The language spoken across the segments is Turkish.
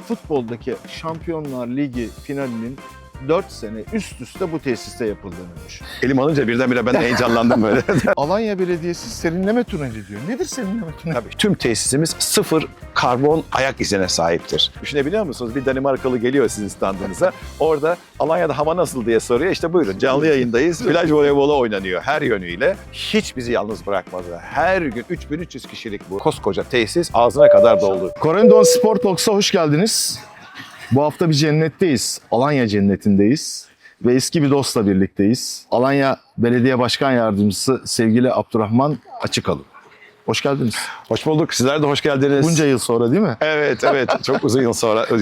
futboldaki Şampiyonlar Ligi finalinin 4 sene üst üste bu tesiste yapıldığını düşün. Elim alınca birdenbire ben de heyecanlandım böyle. Alanya Belediyesi serinleme tüneli diyor. Nedir serinleme tüneli? Tabii tüm tesisimiz sıfır karbon ayak izine sahiptir. Düşünebiliyor musunuz? Bir Danimarkalı geliyor sizin standınıza. Orada Alanya'da hava nasıl diye soruyor. İşte buyurun canlı yayındayız. Plaj voleybolu oynanıyor her yönüyle. Hiç bizi yalnız bırakmadı. Her gün 3300 kişilik bu koskoca tesis ağzına kadar doldu. Korendon Spor Talks'a hoş geldiniz. Bu hafta bir cennetteyiz. Alanya cennetindeyiz. Ve eski bir dostla birlikteyiz. Alanya Belediye Başkan Yardımcısı sevgili Abdurrahman Açıkalın. Hoş geldiniz. Hoş bulduk. Sizler de hoş geldiniz. Bunca yıl sonra değil mi? Evet. Çok uzun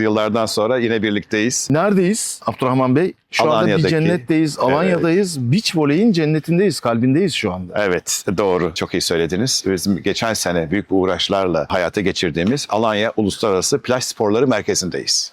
yıllardan sonra yine birlikteyiz. Neredeyiz Abdurrahman Bey? Şu anda bir Alanya'daki, cennetteyiz, Alanya'dayız. Beach voley'in cennetindeyiz, kalbindeyiz şu anda. Evet, doğru. Çok iyi söylediniz. Bizim geçen sene büyük bir uğraşlarla hayata geçirdiğimiz Alanya Uluslararası Plaj Sporları Merkezi'ndeyiz.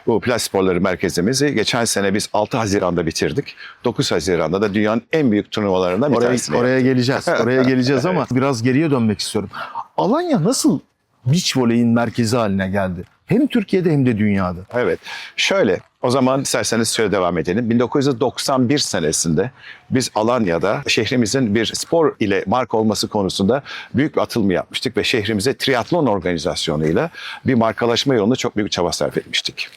Bu plaj sporları merkezimizi geçen sene biz 6 Haziran'da bitirdik. 9 Haziran'da da dünyanın en büyük turnuvalarından bir tanesini. Oraya geleceğiz. Oraya geleceğiz ama biraz geriye dönmek istiyorum. Alanya nasıl beach voley'in merkezi haline geldi? Hem Türkiye'de hem de dünyada. Evet. Şöyle, o zaman isterseniz şöyle devam edelim. 1991 senesinde biz Alanya'da şehrimizin bir spor ile marka olması konusunda büyük bir atılım yapmıştık ve şehrimize triatlon organizasyonuyla bir markalaşma yolunda çok büyük bir çaba sarf etmiştik.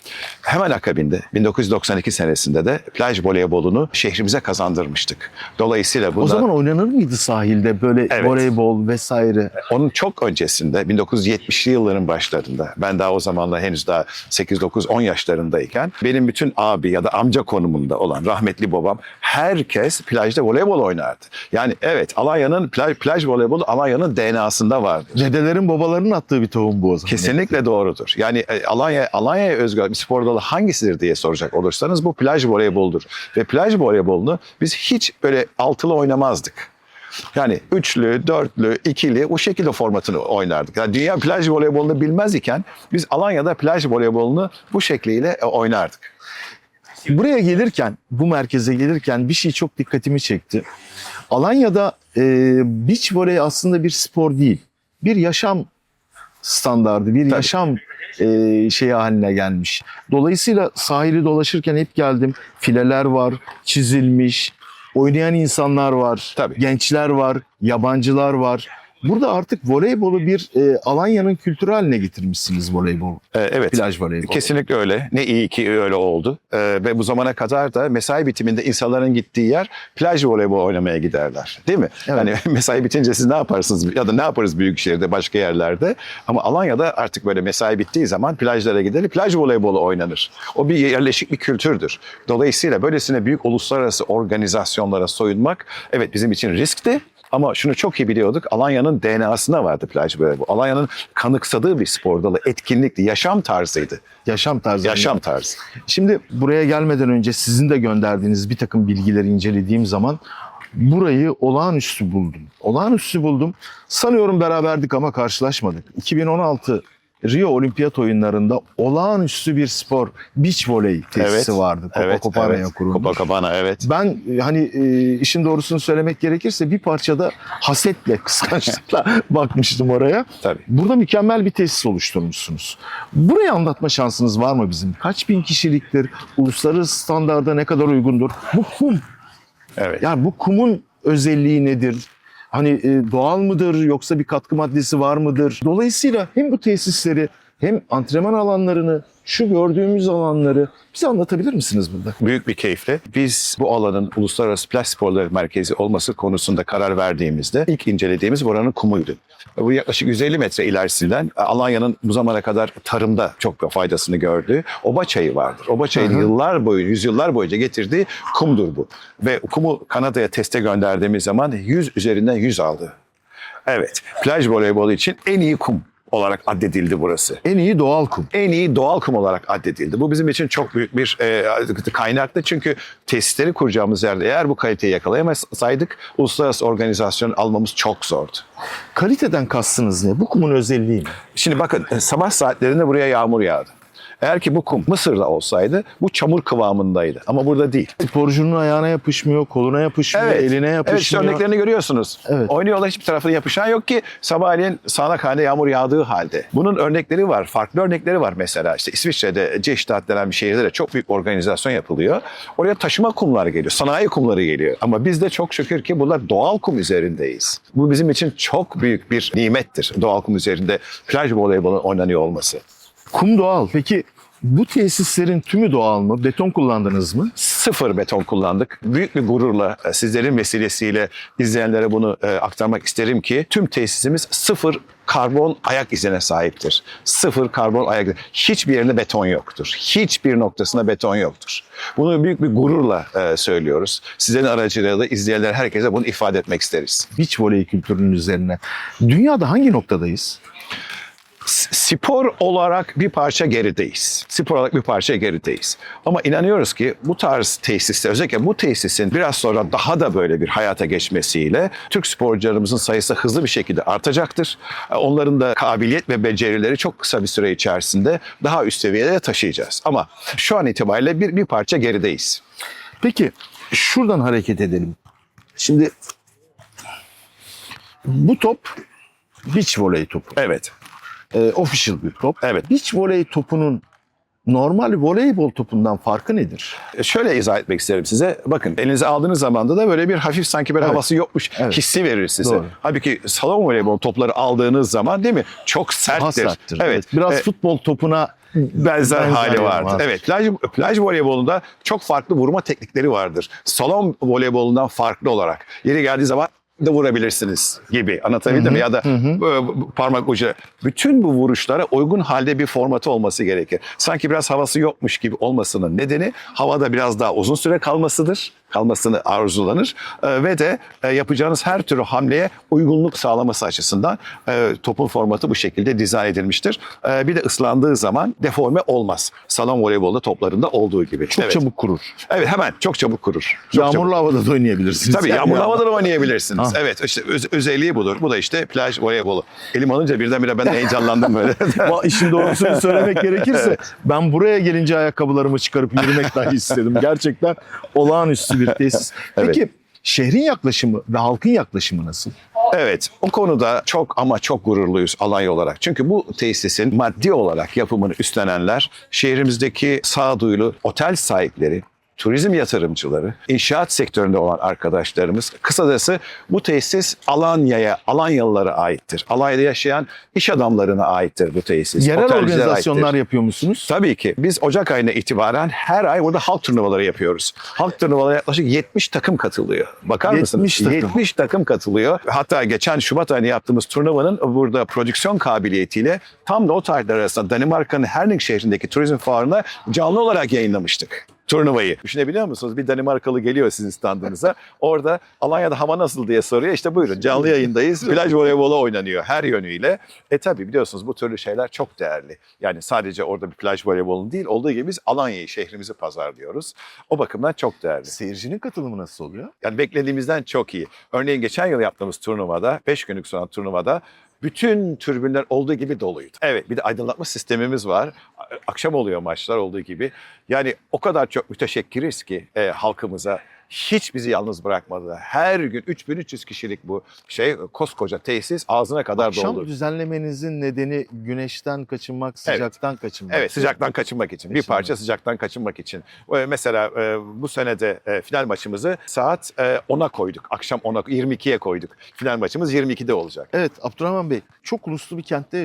Hemen akabinde 1992 senesinde de plaj voleybolunu şehrimize kazandırmıştık. Dolayısıyla O zaman oynanır mıydı sahilde böyle Evet. voleybol vesaire? Onun çok öncesinde 1970'li yılların başlarında ben daha o zamanla henüz daha 8-9-10 yaşlarındayken benim bütün abi ya da amca konumunda olan rahmetli babam herkes plajda voleybol oynardı. Yani evet Alanya'nın plaj voleybolu Alanya'nın DNA'sında vardı. Dedelerin babalarının attığı bir tohum bu o zaman. Kesinlikle doğrudur. Yani Alanya'ya özgü bir spor dalı hangisidir diye soracak olursanız bu plaj voleyboldur. Ve plaj voleybolunu biz hiç böyle altılı oynamazdık. Yani üçlü, dörtlü, ikili o şekilde formatını oynardık. Yani dünya plaj voleybolunu bilmez iken biz Alanya'da plaj voleybolunu bu şekliyle oynardık. Buraya gelirken, bu merkeze gelirken bir şey çok dikkatimi çekti. Alanya'da beach voley aslında bir spor değil. Bir yaşam standardı, bir yaşam şeyi haline gelmiş. Dolayısıyla sahili dolaşırken hep geldim. Fileler var, çizilmiş, oynayan insanlar var, Tabii. gençler var, yabancılar var. Burada artık voleybolu bir Alanya'nın kültürü haline getirmişsiniz voleybol. Evet. Plaj voleybolu. Kesinlikle öyle. Ne iyi ki öyle oldu. Ve bu zamana kadar da mesai bitiminde insanların gittiği yer plaj voleybol oynamaya giderler. Değil mi? Evet. Yani mesai bitince siz ne yaparsınız? Ya da ne yaparız büyük şehirde, başka yerlerde? Ama Alanya'da artık böyle mesai bittiği zaman plajlara gidilir, plaj voleybolu oynanır. O bir yerleşik bir kültürdür. Dolayısıyla böylesine büyük uluslararası organizasyonlara soyunmak evet bizim için riskti. Ama şunu çok iyi biliyorduk, Alanya'nın DNA'sına vardı plaj voleybolu. Alanya'nın kanıksadığı bir spor dalı, etkinlikti, yaşam tarzıydı. Yaşam tarzı. Yaşam tarzı. Şimdi buraya gelmeden önce sizin de gönderdiğiniz bir takım bilgileri incelediğim zaman burayı olağanüstü buldum. Olağanüstü buldum. Sanıyorum beraberdik ama karşılaşmadık. 2016 Rio Olimpiyat Oyunları'nda olağanüstü bir spor, beach voley tesisi vardı. Copacabana'ya kurulmuş. Copacabana, evet. Ben hani işin doğrusunu söylemek gerekirse bir parçada hasetle, kıskançlıkla bakmıştım oraya. Tabii. Burada mükemmel bir tesis oluşturmuşsunuz. Burayı anlatma şansınız var mı bizim? Kaç bin kişiliktir? Uluslararası standarda ne kadar uygundur? Bu kum. Evet. Yani bu kumun özelliği nedir? Hani doğal mıdır yoksa bir katkı maddesi var mıdır? Dolayısıyla hem bu tesisleri hem antrenman alanlarını, şu gördüğümüz alanları bize anlatabilir misiniz burada? Büyük bir keyifle. Biz bu alanın Uluslararası Plaj Sporları Merkezi olması konusunda karar verdiğimizde ilk incelediğimiz buranın kumuydu. Bu yaklaşık 150 metre ilerisinden Alanya'nın bu zamana kadar tarımda çok faydasını gördüğü Oba çayı vardır. Oba çayının yüzyıllar boyunca getirdiği kumdur bu. Ve kumu Kanada'ya teste gönderdiğimiz zaman 100 üzerinden 100 aldı. Evet, plaj voleybolu için en iyi kum olarak addedildi burası. En iyi doğal kum. En iyi doğal kum olarak addedildi. Bu bizim için çok büyük bir kaynaktı. Çünkü tesisleri kuracağımız yerde eğer bu kaliteyi yakalayamasaydık uluslararası organizasyon almamız çok zordu. Kaliteden kastınız ne? Bu kumun özelliği ne? Şimdi bakın sabah saatlerinde buraya yağmur yağdı. Eğer ki bu kum Mısır'da olsaydı bu çamur kıvamındaydı. Ama burada değil. Sporcunun ayağına yapışmıyor, koluna yapışmıyor, eline Evet, işte yapışmıyor. örneklerini görüyorsunuz. Evet. Oynuyorlar, hiçbir tarafına yapışan yok ki sabahleyin sağanak halde yağmur yağdığı halde. Bunun örnekleri var, farklı örnekleri var mesela. İşte İsviçre'de Ceştat denen bir şehirde de çok büyük organizasyon yapılıyor. Oraya taşıma kumlar geliyor, sanayi kumları geliyor. Ama biz de çok şükür ki bunlar doğal kum üzerindeyiz. Bu bizim için çok büyük bir nimettir. Doğal kum üzerinde plaj voleybolu oynanıyor olması. Kum doğal. Peki bu tesislerin tümü doğal mı? Beton kullandınız mı? Sıfır beton kullandık. Büyük bir gururla sizlerin vesilesiyle izleyenlere bunu aktarmak isterim ki tüm tesisimiz sıfır karbon ayak izine sahiptir. Sıfır karbon ayak izi. Hiçbir yerinde beton yoktur. Hiçbir noktasında beton yoktur. Bunu büyük bir gururla söylüyoruz. Sizlerin aracılığıyla da izleyenler herkese bunu ifade etmek isteriz. Beach voley kültürünün üzerine. Dünyada hangi noktadayız? Spor olarak bir parça gerideyiz. Spor olarak bir parça gerideyiz. Ama inanıyoruz ki bu tarz tesisler, özellikle bu tesisin biraz sonra daha da böyle bir hayata geçmesiyle Türk sporcularımızın sayısı hızlı bir şekilde artacaktır. Onların da kabiliyet ve becerileri çok kısa bir süre içerisinde daha üst seviyeye taşıyacağız. Ama şu an itibariyle bir parça gerideyiz. Peki şuradan hareket edelim. Şimdi bu top beach voley topu. Evet. Official bir top. Evet. Beach voley topunun normal voleybol topundan farkı nedir? Şöyle izah etmek isterim size. Bakın elinize aldığınız zaman da böyle bir hafif sanki böyle Evet. havası yokmuş hissi verir size. Doğru. Halbuki salon voleybol topları aldığınız zaman değil mi? Çok serttir. Daha serttir. Evet. Biraz futbol topuna benzer hali vardır. vardır. Evet. Plaj voleybolunda çok farklı vurma teknikleri vardır. Salon voleybolundan farklı olarak. Yeri geldiği zaman da vurabilirsiniz gibi. Anlatabildim mi? Ya da parmak ucu. Bütün bu vuruşlara uygun halde bir formatı olması gerekir. Sanki biraz havası yokmuş gibi olmasının nedeni havada biraz daha uzun süre kalmasını arzulanır ve de yapacağınız her türlü hamleye uygunluk sağlaması açısından topun formatı bu şekilde dizayn edilmiştir. Bir de ıslandığı zaman deforme olmaz. Salon voleybolda toplarında olduğu gibi. Çok çabuk kurur. Evet, hemen çok çabuk kurur. Çok Yağmurlu çabuk. havada da oynayabilirsiniz. Tabii Yani yağmurlu havada da oynayabilirsiniz. Ah. Evet, işte özelliği budur. Bu da işte plaj voleybolu. Elim alınca birdenbire ben de heyecanlandım böyle. İşin doğrusunu söylemek gerekirse ben buraya gelince ayakkabılarımı çıkarıp yürümek dahi istedim. Gerçekten olağanüstü bir tesis. Peki Evet. şehrin yaklaşımı ve halkın yaklaşımı nasıl? Evet, o konuda çok ama çok gururluyuz Alanya olarak. Çünkü bu tesisin maddi olarak yapımını üstlenenler şehrimizdeki sağduyulu otel sahipleri, turizm yatırımcıları, inşaat sektöründe olan arkadaşlarımız. Kısacası bu tesis Alanyalılara aittir. Alanya'da yaşayan iş adamlarına aittir bu tesis. Yerel Otelcilere organizasyonlar aittir. yapıyor musunuz? Tabii ki. Biz Ocak ayına itibaren her ay burada halk turnuvaları yapıyoruz. Halk turnuvalara yaklaşık 70 takım katılıyor. Bakar 70 mısınız? takım. 70 takım katılıyor. Hatta geçen Şubat ayında yaptığımız turnuvanın burada prodüksiyon kabiliyetiyle tam da o tarihler arasında Danimarka'nın Herning şehrindeki turizm fuarına canlı olarak yayınlamıştık turnuvayı. Düşünebiliyor musunuz? Bir Danimarkalı geliyor sizin standınıza. Orada Alanya'da hava nasıl diye soruyor. İşte buyurun canlı yayındayız. Plaj voleybolu oynanıyor her yönüyle. Tabii biliyorsunuz bu türlü şeyler çok değerli. Yani sadece orada bir plaj voleybolun değil olduğu gibi biz Alanya'yı, şehrimizi pazarlıyoruz. O bakımdan çok değerli. Seyircinin katılımı nasıl oluyor? Yani beklediğimizden çok iyi. Örneğin geçen yıl yaptığımız turnuvada, 5 günlük sonra turnuvada bütün tribünler olduğu gibi doluydu. Evet, bir de aydınlatma sistemimiz var. Akşam oluyor maçlar olduğu gibi. Yani o kadar çok müteşekkiriz ki halkımıza. Hiç bizi yalnız bırakmadı. Her gün 3300 kişilik bu koskoca tesis ağzına kadar Akşam doldu. düzenlemenizin nedeni güneşten kaçınmak, sıcaktan kaçınmak. Evet, sıcaktan kaçınmak için. Bir parça sıcaktan kaçınmak için. Mesela bu sene de final maçımızı saat 10'a koyduk. Akşam 10'a, 22'ye koyduk. Final maçımız 22'de olacak. Evet Abdurrahman Bey, çok uluslu bir kentte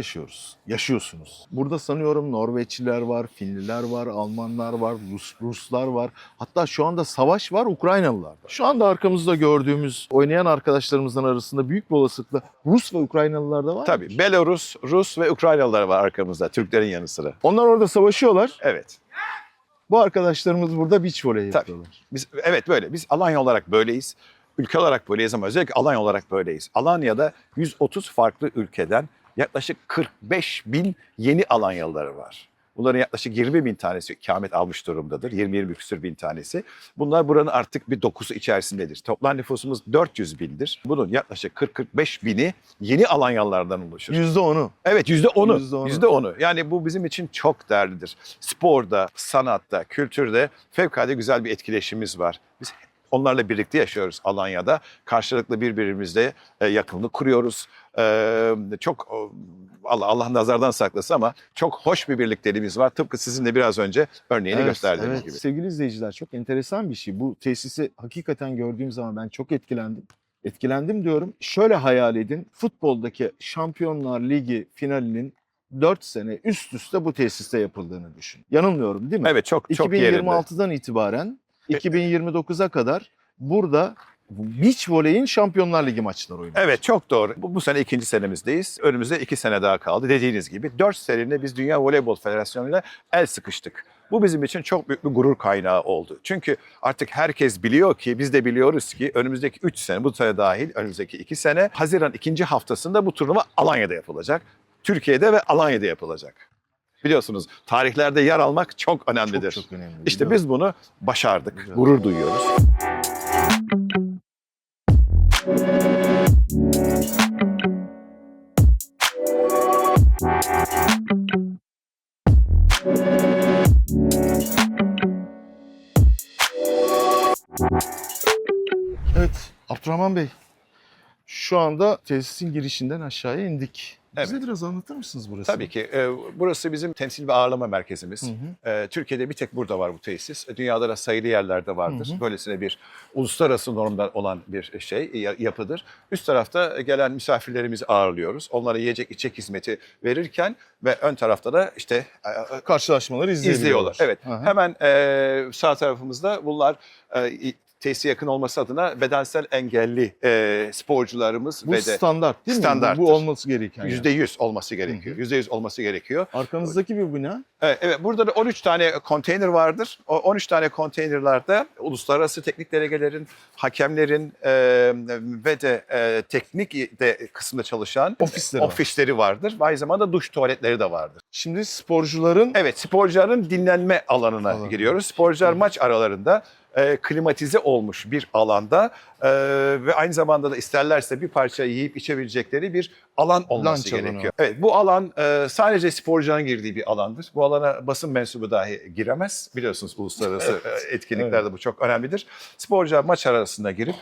yaşıyorsunuz. Burada sanıyorum Norveçliler var, Finliler var, Almanlar var, Ruslar var. Hatta şu anda savaş var, Ukraynalılar var. Şu anda arkamızda gördüğümüz oynayan arkadaşlarımızın arasında büyük bir olasılıkla Rus ve Ukraynalılar da var. Tabii Belarus, Rus ve Ukraynalılar var arkamızda, Türklerin yanı sıra. Onlar orada savaşıyorlar. Evet. Bu arkadaşlarımız burada beach voley Tabii. yapıyorlar. Evet böyle. Biz Alanya olarak böyleyiz. Ülke olarak böyleyiz ama özellikle Alanya olarak böyleyiz. Alanya'da 130 farklı ülkeden yaklaşık 45 bin yeni Alanyalıları var. Bunların yaklaşık 20 bin tanesi ikamet almış durumdadır. 20-20 küsur bin tanesi. Bunlar buranın artık bir dokusu içerisindedir. Toplam nüfusumuz 400 bindir. Bunun yaklaşık 40-45 bini yeni Alanyalılardan oluşur. %10'u. Evet, %10'u. %10'u. %10'u. Yani bu bizim için çok değerlidir. Sporda, sanatta, kültürde fevkalade güzel bir etkileşimimiz var. Biz onlarla birlikte yaşıyoruz Alanya'da. Karşılıklı birbirimizle yakınlık kuruyoruz. Çok Allah nazardan saklasın ama çok hoş bir birlikteliğimiz var. Tıpkı sizin de biraz önce örneğini gösterdiğiniz gibi. Sevgili izleyiciler, çok enteresan bir şey. Bu tesisi hakikaten gördüğüm zaman ben çok etkilendim. Etkilendim diyorum. Şöyle hayal edin. Futboldaki Şampiyonlar Ligi finalinin 4 sene üst üste bu tesiste yapıldığını düşün. Yanılmıyorum değil mi? Evet, çok yerinde. 2026'dan itibaren 2029'a kadar burada beach voley'in Şampiyonlar Ligi maçları oynanacak. Evet, çok doğru. Bu sene ikinci senemizdeyiz. Önümüzde 2 sene daha kaldı. Dediğiniz gibi 4 senede biz Dünya Voleybol Federasyonu'yla el sıkıştık. Bu bizim için çok büyük bir gurur kaynağı oldu. Çünkü artık herkes biliyor ki, biz de biliyoruz ki önümüzdeki 3 sene, bu sene dahil önümüzdeki 2 sene, Haziran 2. haftasında bu turnuva Alanya'da yapılacak. Türkiye'de ve Alanya'da yapılacak. Biliyorsunuz tarihlerde yer almak çok önemlidir. Çok önemli. İşte biz bunu başardık. Gurur duyuyoruz. Evet, Abdurrahman Bey. Şu anda tesisin girişinden aşağıya indik. Evet. Bize biraz anlatır mısınız burası? Tabii ki. Burası bizim temsil ve ağırlama merkezimiz. Türkiye'de bir tek burada var bu tesis. Dünyada da sayılı yerlerde vardır. Böylesine bir uluslararası normda olan bir yapıdır. Üst tarafta gelen misafirlerimizi ağırlıyoruz. Onlara yiyecek içecek hizmeti verirken ve ön tarafta da işte Karşılaşmaları izliyorlar. Evet. Aha. Hemen sağ tarafımızda bunlar tesise yakın olması adına bedensel engelli sporcularımız Bu ve de standart değil mi? standarttır. Bu olması gereken. yani. %100 olması gerekiyor. %100 olması gerekiyor. Arkanızdaki bir bina. Evet, burada da 13 tane konteyner vardır. O 13 tane konteynerlarda uluslararası teknik delegelerin, hakemlerin ve de teknik de kısmında çalışan ofisleri vardır. Aynı zamanda duş tuvaletleri de vardır. Şimdi sporcuların Evet, sporcuların dinlenme alanına giriyoruz. Sporcular maç aralarında klimatize olmuş bir alanda ve aynı zamanda da isterlerse bir parça yiyip içebilecekleri bir alan olması Lunch alanı. gerekiyor. Evet, bu alan sadece sporcuların girdiği bir alandır. Bu alana basın mensubu dahi giremez. Biliyorsunuz uluslararası etkinliklerde bu çok önemlidir. Sporcular maç arasında girip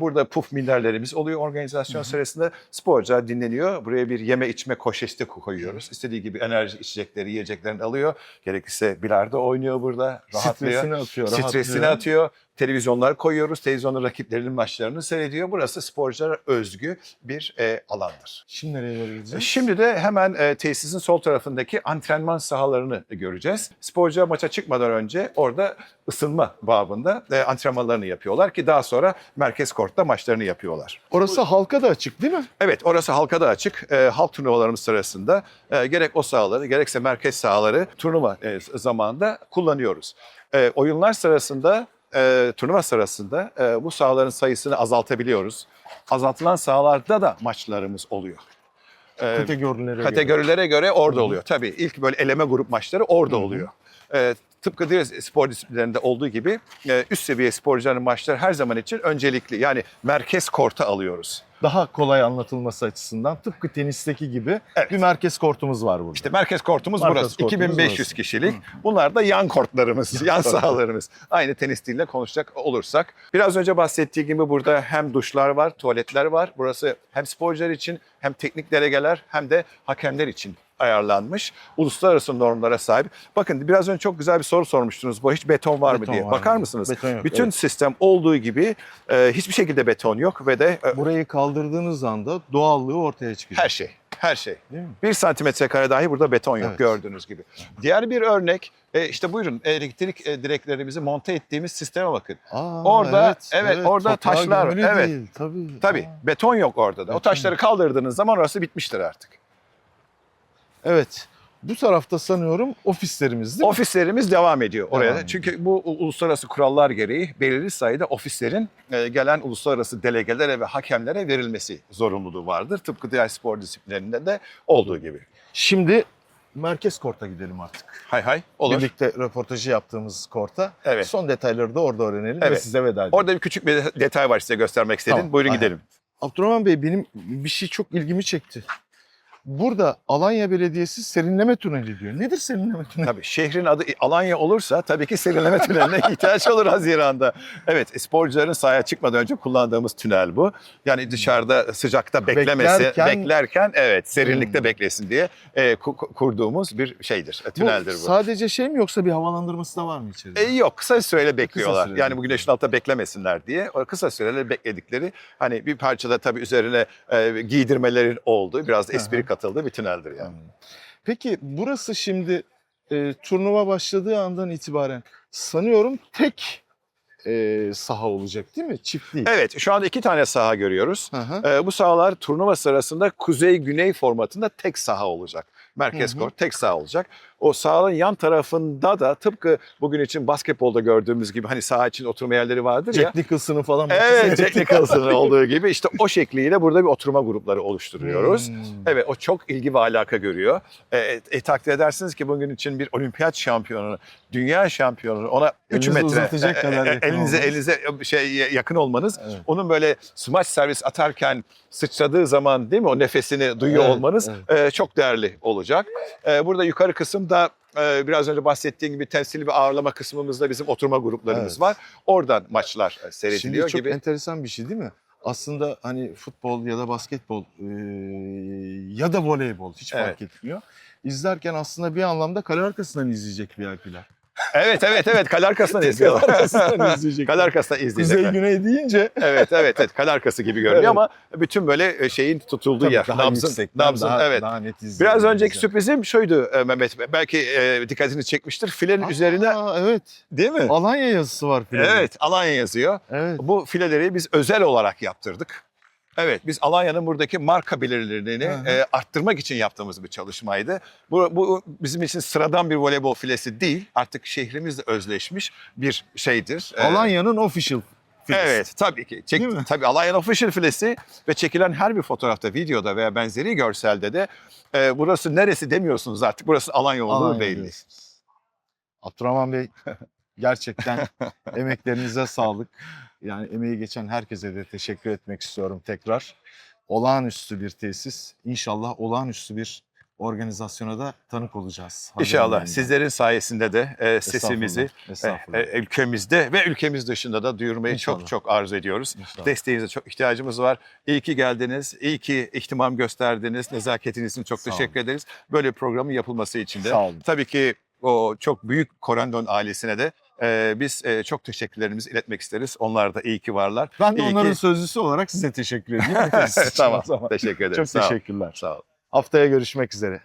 burada puf minderlerimiz oluyor organizasyon sırasında. Sporcular dinleniyor. Buraya bir yeme içme koşesti koyuyoruz. İstediği gibi enerji içecekleri, yiyeceklerini alıyor. Gerekirse bilardo oynuyor burada. Rahatlıyor. stresini atıyor. Stresini rahatlıyor. atıyor. Televizyonlar koyuyoruz. Televizyonda rakiplerinin maçlarını seyrediyor. Burası sporculara özgü bir alandır. Şimdi nereye doğru gideceğiz? Şimdi de hemen tesisin sol tarafındaki antrenman sahalarını göreceğiz. Sporcular maça çıkmadan önce orada ısınma babında antrenmanlarını yapıyorlar ki daha sonra merkez kortta maçlarını yapıyorlar. Orası halka da açık değil mi? Evet, orası halka da açık. Halk turnuvalarımız sırasında gerek o sahaları gerekse merkez sahaları turnuva zamanında kullanıyoruz. Oyunlar sırasında turnuva sırasında bu sahaların sayısını azaltabiliyoruz. Azaltılan sahalarda da maçlarımız oluyor. Kategorilere göre orada oluyor. Tabii ilk böyle eleme grup maçları orada oluyor. Tıpkı diğer spor disiplinlerinde olduğu gibi üst seviye sporcuların maçları her zaman için öncelikli. Yani merkez korta alıyoruz. Daha kolay anlatılması açısından tıpkı tenisteki gibi bir merkez kortumuz var burada. İşte merkez kortumuz Merkez burası. kortumuz 2500 burası. kişilik. Bunlar da yan kortlarımız, yan sahalarımız. Aynı tenis diliyle konuşacak olursak. Biraz önce bahsettiğim gibi burada hem duşlar var, tuvaletler var. Burası hem sporcular için hem teknik delegeler hem de hakemler için ayarlanmış. Uluslararası normlara sahip. Bakın biraz önce çok güzel bir soru sormuştunuz. Bu hiç beton var mı diye. Bakar mısınız? Beton yok, Bütün sistem olduğu gibi hiçbir şekilde beton yok ve de Burayı kaldırdığınız anda doğallığı ortaya çıkacak. her şey. Her şey. Değil mi? 1 santimetre kare dahi burada beton yok Evet. gördüğünüz gibi. Diğer bir örnek işte buyurun elektrik direklerimizi monte ettiğimiz sisteme bakın. Orada, orada toprağa taşlar, gömülü evet. Değil, tabii. Tabii beton yok orada da. O taşları kaldırdığınız zaman orası bitmiştir artık. Evet. Bu tarafta sanıyorum ofislerimiz değil mi? Ofislerimiz devam ediyor oraya. Devam ediyor. Çünkü bu uluslararası kurallar gereği belirli sayıda ofislerin gelen uluslararası delegelere ve hakemlere verilmesi zorunluluğu vardır. Tıpkı diğer spor disiplinlerinde de olduğu gibi. Şimdi merkez korta gidelim artık. Hay hay, olur. Birlikte röportajı yaptığımız korta. Evet. Son detayları da orada öğrenelim ve Evet. size veda edelim. Orada bir küçük bir detay var size göstermek istediğim. Tamam, Buyurun aynen. gidelim. Abdurrahman Bey, benim bir şey çok ilgimi çekti. Burada Alanya Belediyesi serinleme tüneli diyor. Nedir serinleme tüneli? Tabii şehrin adı Alanya olursa tabii ki serinleme tüneline ihtiyaç olur Haziran'da. Evet, sporcuların sahaya çıkmadan önce kullandığımız tünel bu. Yani dışarıda sıcakta beklerken evet serinlikte beklesin diye kurduğumuz bir şeydir, tüneldir bu. Sadece şey mi, yoksa bir havalandırması da var mı içeride? Yok, kısa süreyle bekliyorlar. süreli. Yani bu güneşin altında beklemesinler diye. O kısa süreli bekledikleri, hani bir parçada tabii üzerine giydirmelerin olduğu, biraz da espri katıldığı bir tüneldir yani. Peki burası şimdi turnuva başladığı andan itibaren sanıyorum tek saha olacak değil mi? Çift değil. Evet, şu anda 2 tane saha görüyoruz. Hı hı. Bu sahalar turnuva sırasında kuzey-güney formatında tek saha olacak. Merkez kort tek saha olacak. O sahanın yan tarafında da tıpkı bugün için basketbolda gördüğümüz gibi hani saha için oturma yerleri vardır ya. Jack Nicholson'ın falan. Evet, Jack Nicholson'ın olduğu gibi işte o şekliyle burada bir oturma grupları oluşturuyoruz. Evet, o çok ilgi ve alaka görüyor. Takdir edersiniz ki bugün için bir olimpiyat şampiyonunu, dünya şampiyonunu ona 3 Elinizi metre uzatacak kadar yakın elinize yakın olmanız, Evet. onun böyle smaç servis atarken sıçradığı zaman değil mi o nefesini duyuyor Evet, olmanız çok değerli olacak. Burada yukarı kısımda biraz önce bahsettiğim gibi temsili bir ağırlama kısmımızda bizim oturma gruplarımız var. Oradan maçlar seyrediliyor Şimdi çok gibi. enteresan bir şey değil mi? Aslında hani futbol ya da basketbol ya da voleybol hiç fark etmiyor. İzlerken aslında bir anlamda kale arkasından izleyecek VIP'ler. Evet, kale arkasından izliyorlar. Kale arkasından izleyecekler. Kale arkasından izleyecekler. Kuzey güney deyince Evet, kale arkası gibi görünüyor Evet. ama bütün böyle şeyin tutulduğu yer. daha yüksekten, evet. daha net izleyebiliriz. Biraz önceki sürprizim şuydu Mehmet Bey, belki dikkatini çekmiştir. Filenin üzerine evet. değil mi? Alanya yazısı var filmde. Evet, Alanya yazıyor. Evet. Bu fileleri biz özel olarak yaptırdık. Evet, biz Alanya'nın buradaki marka belirliliğini arttırmak için yaptığımız bir çalışmaydı. Bu bizim için sıradan bir voleybol filesi değil, artık şehrimizle özleşmiş bir şeydir. Alanya'nın official filesi. Evet, tabii ki. Değil mi? Tabii Alanya'nın official filesi ve çekilen her bir fotoğrafta, videoda veya benzeri görselde de burası neresi demiyorsunuz artık. Burası Alanya olduğu Alanya belli. diyorsunuz. Abdurrahman Bey, gerçekten emeklerinize sağlık. Yani emeği geçen herkese de teşekkür etmek istiyorum tekrar. Olağanüstü bir tesis. İnşallah olağanüstü bir organizasyona da tanık olacağız. İnşallah Haberin sizlerin sayesinde de sesimizi Estağfurullah. ülkemizde ve ülkemiz dışında da duyurmayı İnşallah. çok arzu ediyoruz. İnşallah. Desteğinize çok ihtiyacımız var. İyi ki geldiniz, iyi ki ihtimam gösterdiniz. Nezaketiniz için çok Sağ teşekkür olun. ederiz. Böyle bir programın yapılması için de. Sağ olun. Tabii ki o çok büyük Corendon ailesine de biz çok teşekkürlerimizi iletmek isteriz. Onlar da iyi ki varlar. Ben de İyi onların ki- sözlüsü olarak size teşekkür edeyim. Tesis için o Tamam, zaman. teşekkür ederim. Çok Sağ ol. teşekkürler. Sağ ol. Haftaya görüşmek üzere.